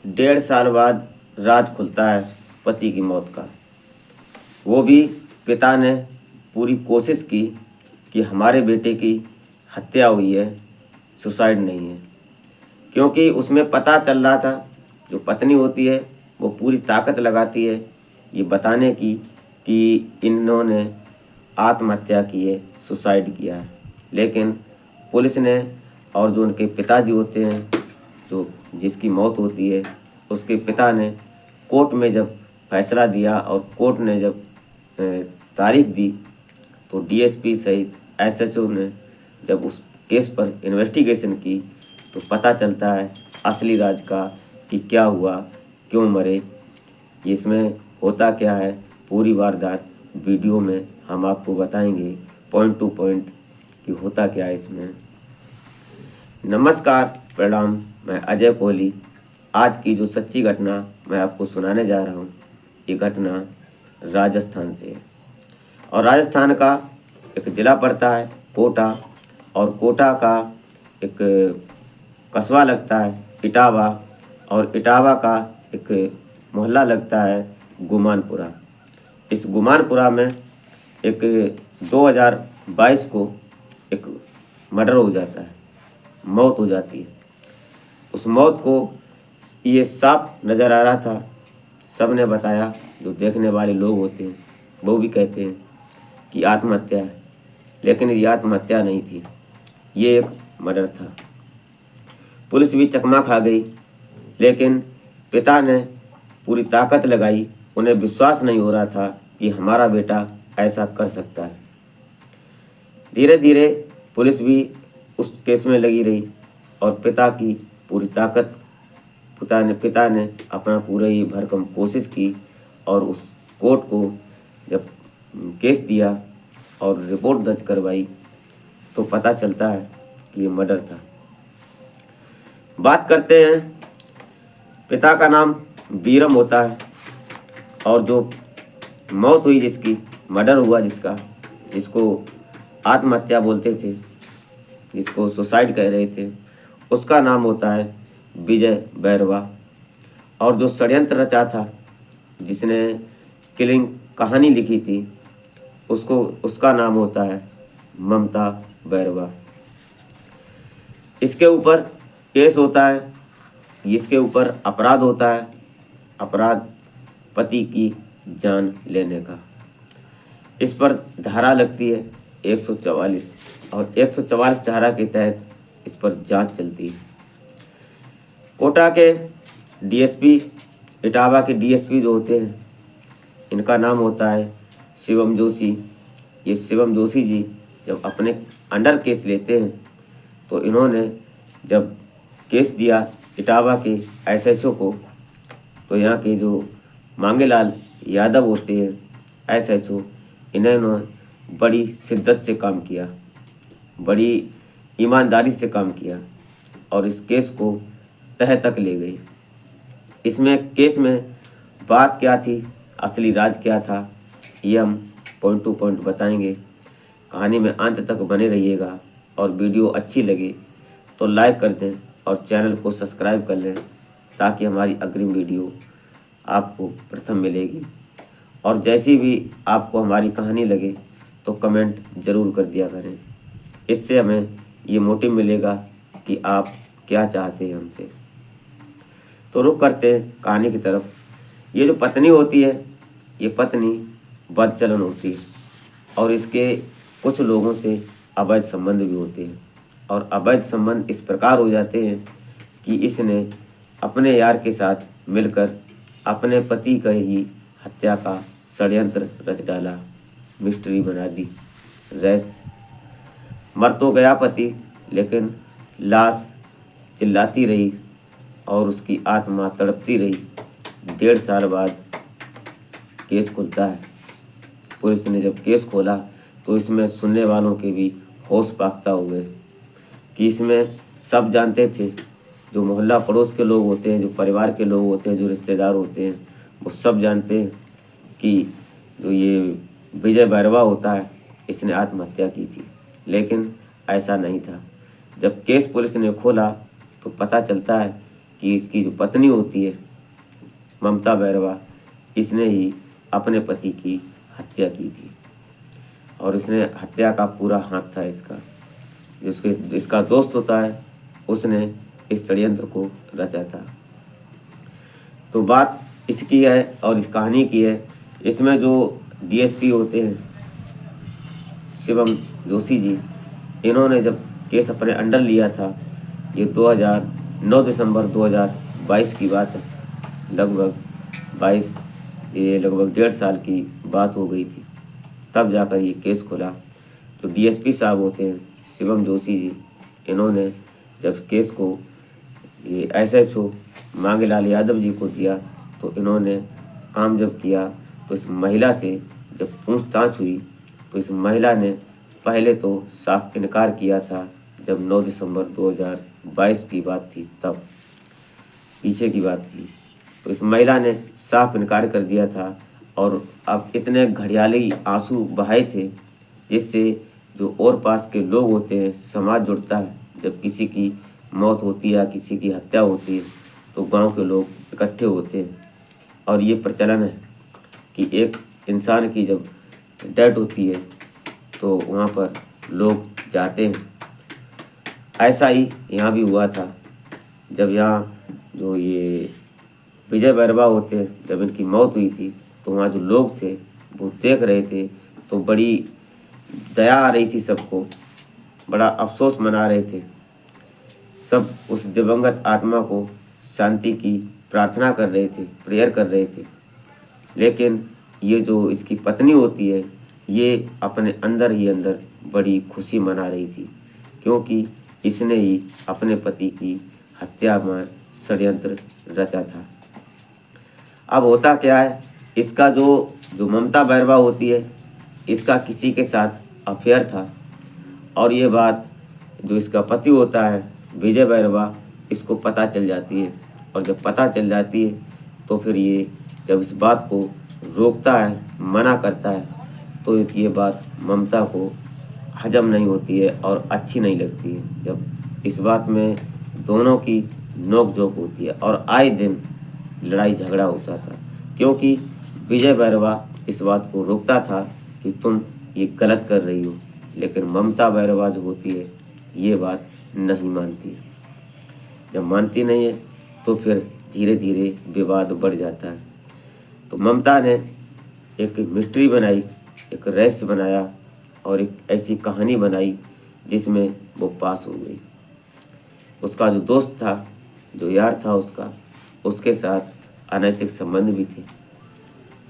1.5 साल बाद राज खुलता है पति की मौत का। वो भी पिता ने पूरी कोशिश की कि हमारे बेटे की हत्या हुई है, सुसाइड नहीं है, क्योंकि उसमें पता चल रहा था जो पत्नी होती है वो पूरी ताकत लगाती है ये बताने की कि इन्होंने आत्महत्या की है, सुसाइड किया है। लेकिन पुलिस ने और जो उनके पिताजी होते हैं, जो जिसकी मौत होती है, उसके पिता ने कोर्ट में जब फैसला दिया और कोर्ट ने जब तारीख दी, तो डीएसपी सहित एसएचओ ने जब उस केस पर इन्वेस्टिगेशन की तो पता चलता है असली राज का कि क्या हुआ, क्यों मरे, इसमें होता क्या है। पूरी वारदात वीडियो में हम आपको बताएंगे पॉइंट टू पॉइंट कि होता क्या है इसमें। नमस्कार, प्रणाम, मैं अजय कोहली। आज की जो सच्ची घटना मैं आपको सुनाने जा रहा हूँ, ये घटना राजस्थान से है और राजस्थान का एक ज़िला पड़ता है कोटा, और कोटा का एक कस्बा लगता है इटावा, और इटावा का एक मोहल्ला लगता है गुमानपुरा। इस गुमानपुरा में एक 2022 को एक मर्डर हो जाता है, मौत हो जाती है। उस मौत को ये साफ नज़र आ रहा था, सब ने बताया, जो देखने वाले लोग होते हैं वो भी कहते हैं कि आत्महत्या है, लेकिन ये आत्महत्या नहीं थी, ये एक मर्डर था। पुलिस भी चकमा खा गई, लेकिन पिता ने पूरी ताकत लगाई। उन्हें विश्वास नहीं हो रहा था कि हमारा बेटा ऐसा कर सकता है। धीरे धीरे पुलिस भी उस केस में लगी रही और पिता की पूरी ताकत, पिता ने अपना पूरा ही भरकम कोशिश की और उस कोर्ट को जब केस दिया और रिपोर्ट दर्ज करवाई तो पता चलता है कि ये मर्डर था। बात करते हैं, पिता का नाम बीरम होता है और जो मौत हुई, जिसकी मर्डर हुआ, जिसको आत्महत्या बोलते थे, जिसको सुसाइड कह रहे थे, उसका नाम होता है विजय बैरवा। और जो षड्यंत्र रचा था, जिसने किलिंग कहानी लिखी थी, उसका नाम होता है ममता बैरवा। इसके ऊपर केस होता है, इसके ऊपर अपराध होता है, अपराध पति की जान लेने का। इस पर धारा लगती है 144 और 144 धारा के तहत इस पर जांच चलती है। कोटा के डीएसपी, इटावा के डीएसपी जो होते हैं, इनका नाम होता है शिवम जोशी। ये शिवम जोशी जी जब अपने अंडर केस लेते हैं तो इन्होंने जब केस दिया इटावा के एसएचओ को, तो यहाँ के जो मांगेलाल यादव होते हैं एसएचओ, इन्होंने बड़ी शिद्दत से काम किया, बड़ी ईमानदारी से काम किया और इस केस को तह तक ले गई। इसमें केस में बात क्या थी, असली राज क्या था, ये हम पॉइंट टू पॉइंट बताएंगे। कहानी में अंत तक बने रहिएगा और वीडियो अच्छी लगे तो लाइक कर दें और चैनल को सब्सक्राइब कर लें, ताकि हमारी अग्रिम वीडियो आपको प्रथम मिलेगी। और जैसी भी आपको हमारी कहानी लगे तो कमेंट ज़रूर कर दिया करें, इससे हमें ये मोटिव मिलेगा कि आप क्या चाहते हैं हमसे। तो रुक करते हैं कहानी की तरफ। ये जो पत्नी होती है, ये पत्नी बदचलन होती है और इसके कुछ लोगों से अवैध संबंध भी होते हैं, और अवैध संबंध इस प्रकार हो जाते हैं कि इसने अपने यार के साथ मिलकर अपने पति का ही हत्या का षड्यंत्र रच डाला, मिस्ट्री बना दी। रैस मर तो गया पति, लेकिन लाश चिल्लाती रही और उसकी आत्मा तड़पती रही। 1.5 साल बाद केस खुलता है। पुलिस ने जब केस खोला तो इसमें सुनने वालों के भी होश पाकता हुए कि इसमें सब जानते थे, जो मोहल्ला पड़ोस के लोग होते हैं, जो परिवार के लोग होते हैं, जो रिश्तेदार होते हैं, वो सब जानते हैं कि जो ये विजय बैरवा होता है, इसने आत्महत्या की थी। लेकिन ऐसा नहीं था। जब केस पुलिस ने खोला तो पता चलता है कि इसकी जो पत्नी होती है ममता बैरवा, इसने ही अपने पति की हत्या की थी और इसने हत्या का पूरा हाथ था इसका। इसका दोस्त होता है, उसने इस षड्यंत्र को रचा था। तो बात इसकी है और इस कहानी की है। इसमें जो डीएसपी होते हैं शिवम जोशी जी, इन्होंने जब केस अपने अंडर लिया था, ये 9 दिसंबर 2022 की बात है, लगभग 22, ये लगभग 1.5 साल की बात हो गई थी, तब जाकर ये केस खुला। जो डीएसपी साहब होते हैं शिवम जोशी जी, इन्होंने जब केस को ये एसएचओ मांगेलाल यादव जी को दिया, तो इन्होंने काम जब किया तो इस महिला से जब पूछताछ हुई तो इस महिला ने पहले तो साफ इनकार किया था। जब 9 दिसंबर 2022 की बात थी, तब पीछे की बात थी, तो इस महिला ने साफ इनकार कर दिया था और अब इतने घड़ियाली आंसू बहाए थे जिससे जो और पास के लोग होते हैं, समाज जुड़ता है। जब किसी की मौत होती है या किसी की हत्या होती है तो गांव के लोग इकट्ठे होते हैं और ये प्रचलन है कि एक इंसान की जब डेथ होती है तो वहाँ पर लोग जाते हैं। ऐसा ही यहाँ भी हुआ था। जब यहाँ जो ये विजय बैरवा होते हैं, जब इनकी मौत हुई थी तो वहाँ जो लोग थे वो देख रहे थे, तो बड़ी दया आ रही थी सबको, बड़ा अफसोस मना रहे थे। सब उस दिवंगत आत्मा को शांति की प्रार्थना कर रहे थे, प्रेयर कर रहे थे। लेकिन ये जो इसकी पत्नी होती है, ये अपने अंदर ही अंदर बड़ी खुशी मना रही थी, क्योंकि इसने ही अपने पति की हत्या में षड्यंत्र रचा था। अब होता क्या है, इसका जो ममता बैरवा होती है, इसका किसी के साथ अफेयर था और ये बात जो इसका पति होता है विजय बैरवा, इसको पता चल जाती है। और जब पता चल जाती है तो फिर ये जब इस बात को रोकता है, मना करता है, तो ये बात ममता को हजम नहीं होती है और अच्छी नहीं लगती है। जब इस बात में दोनों की नोक झोंक होती है और आए दिन लड़ाई झगड़ा होता था, क्योंकि विजय बैरवा इस बात को रोकता था कि तुम ये गलत कर रही हो, लेकिन ममता बैरवा जो होती है ये बात नहीं मानती है। जब मानती नहीं है तो फिर धीरे धीरे विवाद बढ़ जाता है। तो ममता ने एक मिस्ट्री बनाई, एक रहस्य बनाया और एक ऐसी कहानी बनाई जिसमें वो पास हो गई। उसका जो दोस्त था, जो यार था उसका, उसके साथ अनैतिक संबंध भी थे,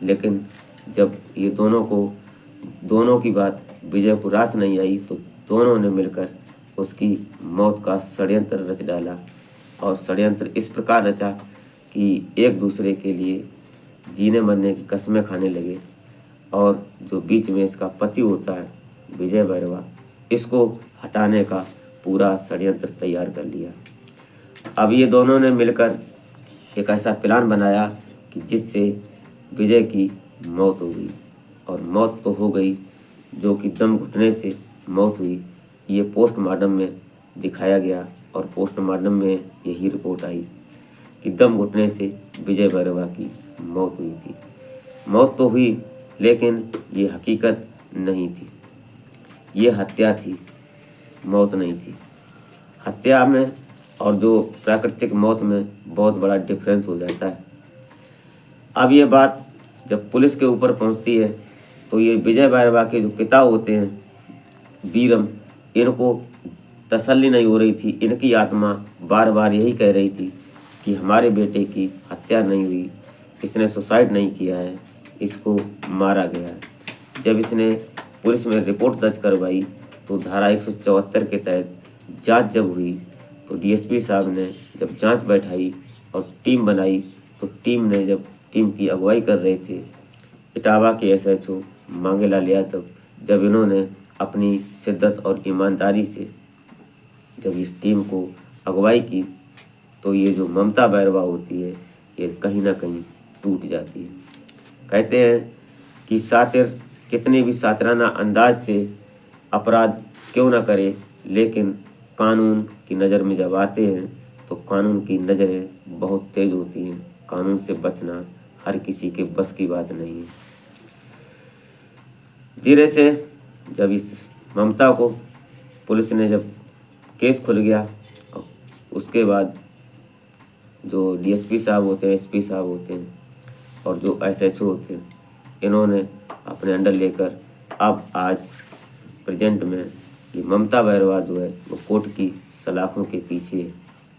लेकिन जब ये दोनों की बात विजय को रास नहीं आई तो दोनों ने मिलकर उसकी मौत का षड्यंत्र रच डाला। और षड्यंत्र इस प्रकार रचा कि एक दूसरे के लिए जीने मरने की कस्में खाने लगे। और जो बीच में इसका पति होता है विजय बैरवा, इसको हटाने का पूरा षड्यंत्र तैयार कर लिया। अब ये दोनों ने मिलकर एक ऐसा प्लान बनाया कि जिससे विजय की मौत हो गई। और मौत तो हो गई, जो कि दम घुटने से मौत हुई, ये पोस्टमार्टम में दिखाया गया और पोस्टमार्टम में यही रिपोर्ट आई कि दम घुटने से विजय बैरवा की मौत हुई थी। मौत तो हुई, लेकिन ये हकीकत नहीं थी, ये हत्या थी, मौत नहीं थी। हत्या में और जो प्राकृतिक मौत में बहुत बड़ा डिफरेंस हो जाता है। अब ये बात जब पुलिस के ऊपर पहुंचती है तो ये विजय बैरवा के जो पिता होते हैं बीरम, इनको तसल्ली नहीं हो रही थी। इनकी आत्मा बार बार यही कह रही थी कि हमारे बेटे की हत्या नहीं हुई, इसने सुसाइड नहीं किया है, इसको मारा गया है। जब इसने पुलिस में रिपोर्ट दर्ज करवाई तो धारा 174 के तहत जांच जब हुई तो डीएसपी साहब ने जब जांच बैठाई और टीम बनाई, तो टीम की अगुवाई कर रहे थे इटावा के एसएचओ मांगेलाल यादव, जब इन्होंने अपनी शिद्दत और ईमानदारी से जब इस टीम को अगुवाई की, तो ये जो ममता बैरवा होती है ये कहीं ना कहीं टूट जाती है। कहते हैं कि सातिर कितने भी सातिराना अंदाज से अपराध क्यों ना करे, लेकिन कानून की नज़र में जब आते हैं तो कानून की नज़रें बहुत तेज होती हैं। कानून से बचना हर किसी के बस की बात नहीं है। धीरे से जब इस ममता को पुलिस ने, जब केस खुल गया, उसके बाद जो डीएसपी साहब होते हैं, एसपी साहब होते हैं और जो एसएचओ होते हैं, इन्होंने अपने अंडर लेकर अब आज प्रेजेंट में ये ममता बहरवाल जो है वो कोर्ट की सलाखों के पीछे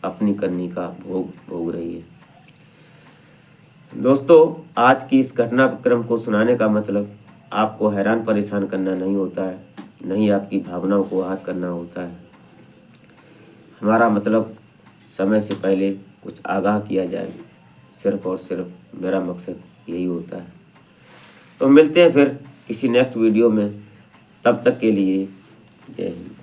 अपनी करनी का भोग भोग रही है। दोस्तों, आज की इस घटनाक्रम को सुनाने का मतलब आपको हैरान परेशान करना नहीं होता है, नहीं आपकी भावनाओं को आहत करना होता है। हमारा मतलब समय से पहले कुछ आगाह किया जाए, सिर्फ और सिर्फ मेरा मकसद यही होता है। तो मिलते हैं फिर किसी नेक्स्ट वीडियो में, तब तक के लिए जय हिंद।